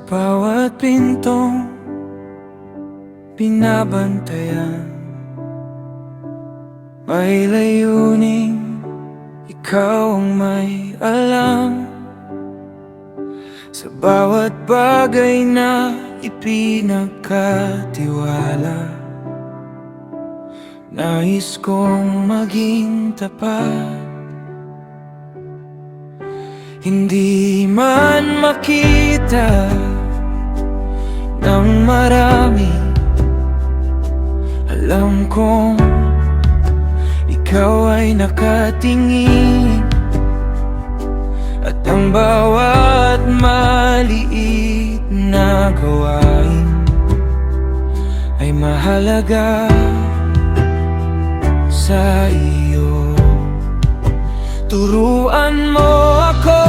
bawat pintong binabantayan, may layuning ikaw ang may alam. Sa bawat bagay na ipinagkatiwala, nais kong maging tapat. Hindi man makita ng marami, alam kong ikaw ay nakatingin. At ang bawat maliit na gawain ay mahalaga sa iyo. Turuan mo ako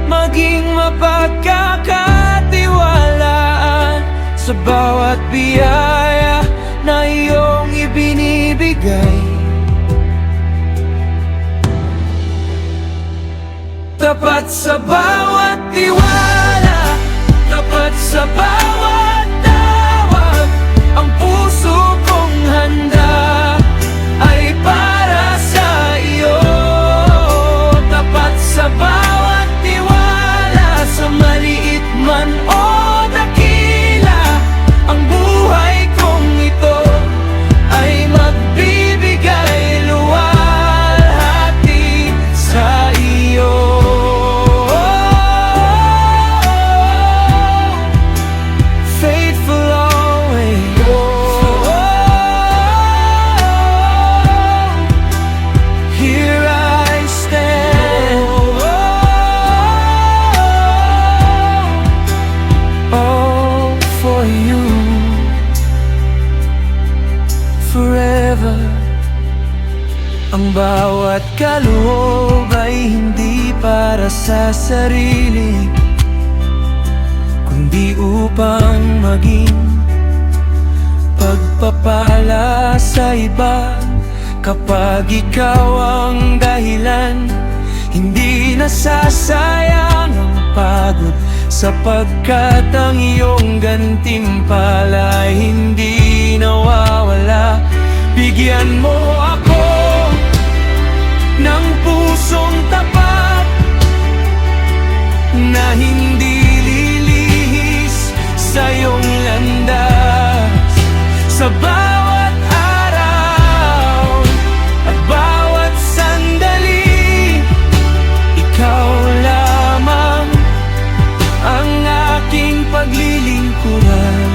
maging mapagkakatiwalaan sa bawat biyaya na iyong ibinibigay. Tapat sa bawat tiwala, tapat sa bawat tawag, ang puso kong handa ay para sa iyo. Tapat sa bawat tiwala, sa maliit man o dakila, ang buhay kong ito ay magbibigay luwalhati sa iyo. Forever. Ang bawat kaloob ay hindi para sa sarili, kundi upang maging pagpapala sa iba. Kapag ikaw ang dahilan, hindi nasasayang ang pagod, sapagkat ang iyong gantimpala ay hindi nawawala. Bigyan mo ako ng pusong tapat na hindi lilihis sa iyong landas. Sa bawat araw at bawat sandali, ikaw lamang ang aking paglilingkuran.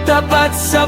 Tapat sa